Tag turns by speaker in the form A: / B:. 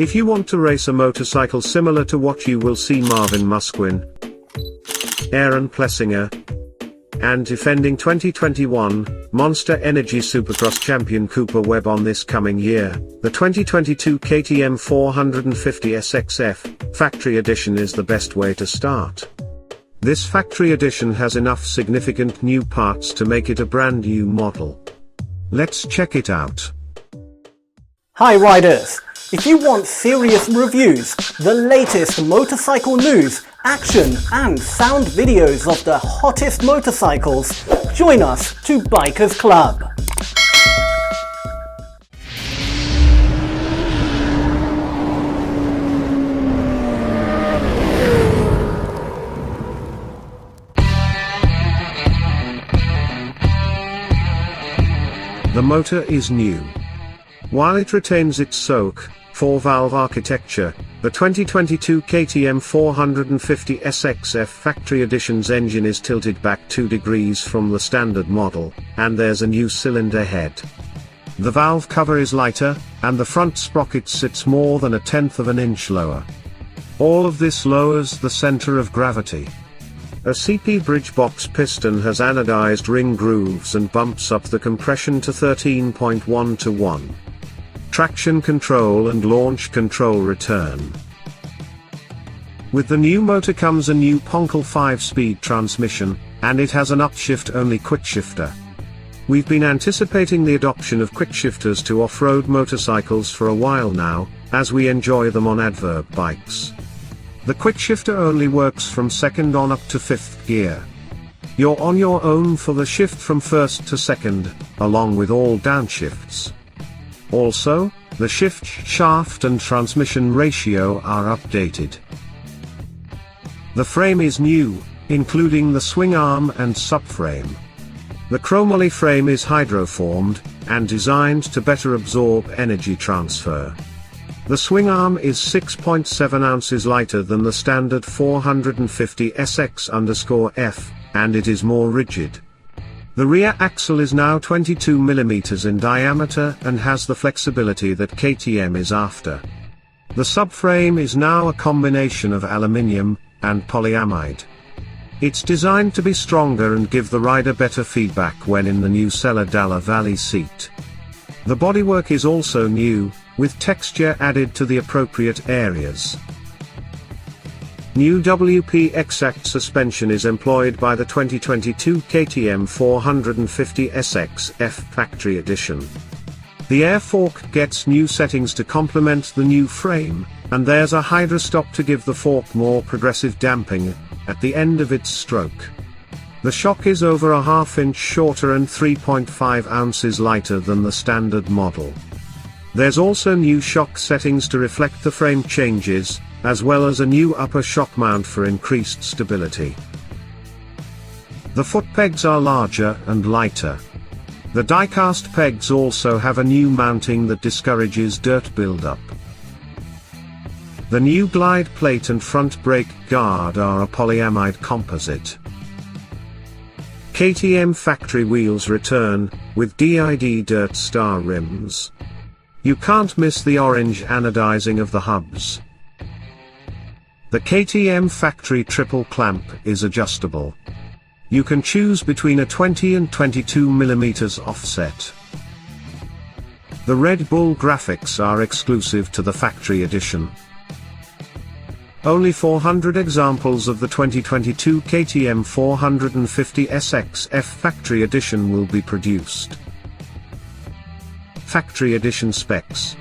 A: If you want to race a motorcycle similar to what you will see Marvin Musquin, Aaron Plessinger, and defending 2021 Monster Energy Supercross champion Cooper Webb on this coming year, the 2022 KTM 450 SXF Factory Edition is the best way to start. This Factory Edition has enough significant new parts to make it a brand new model. Let's check it out.
B: Hi riders! If you want serious reviews, the latest motorcycle news, action and sound videos of the hottest motorcycles, join us to Bikers Club.
A: The motor is new. While it retains its SOHC 4-valve architecture, the 2022 KTM 450 SXF Factory Edition's engine is tilted back 2 degrees from the standard model, and there's a new cylinder head. The valve cover is lighter, and the front sprocket sits more than 1/10 of an inch lower. All of this lowers the center of gravity. A CP bridge box piston has anodized ring grooves and bumps up the compression to 13.1 to 1. Traction control and launch control return. With the new motor comes a new Pankl 5-speed transmission, and it has an upshift-only quickshifter. We've been anticipating the adoption of quickshifters to off-road motorcycles for a while now, as we enjoy them on adverb bikes. The quickshifter only works from 2nd on up to 5th gear. You're on your own for the shift from 1st to 2nd, along with all downshifts. Also, the shift shaft and transmission ratio are updated. The frame is new, including the swing arm and subframe. The chromoly frame is hydroformed, and designed to better absorb energy transfer. The swing arm is 6.7 ounces lighter than the standard 450 SX_F, and it is more rigid. The rear axle is now 22 mm in diameter and has the flexibility that KTM is after. The subframe is now a combination of aluminium and polyamide. It's designed to be stronger and give the rider better feedback when in the new Sella Dalla Valley seat. The bodywork is also new, with texture added to the appropriate areas. New WP Exact suspension is employed by the 2022 KTM 450 SXF Factory Edition. The air fork gets new settings to complement the new frame, and there's a hydrostop to give the fork more progressive damping at the end of its stroke. The shock is over a ½ inch shorter and 3.5 ounces lighter than the standard model. There's also new shock settings to reflect the frame changes, as well as a new upper shock mount for increased stability. The foot pegs are larger and lighter. The die-cast pegs also have a new mounting that discourages dirt buildup. The new glide plate and front brake guard are a polyamide composite. KTM factory wheels return, with DID Dirt Star rims. You can't miss the orange anodizing of the hubs. The KTM factory triple clamp is adjustable. You can choose between a 20 and 22 mm offset. The Red Bull graphics are exclusive to the factory edition. Only 400 examples of the 2022 KTM 450 SXF Factory Edition will be produced. Factory Edition specs.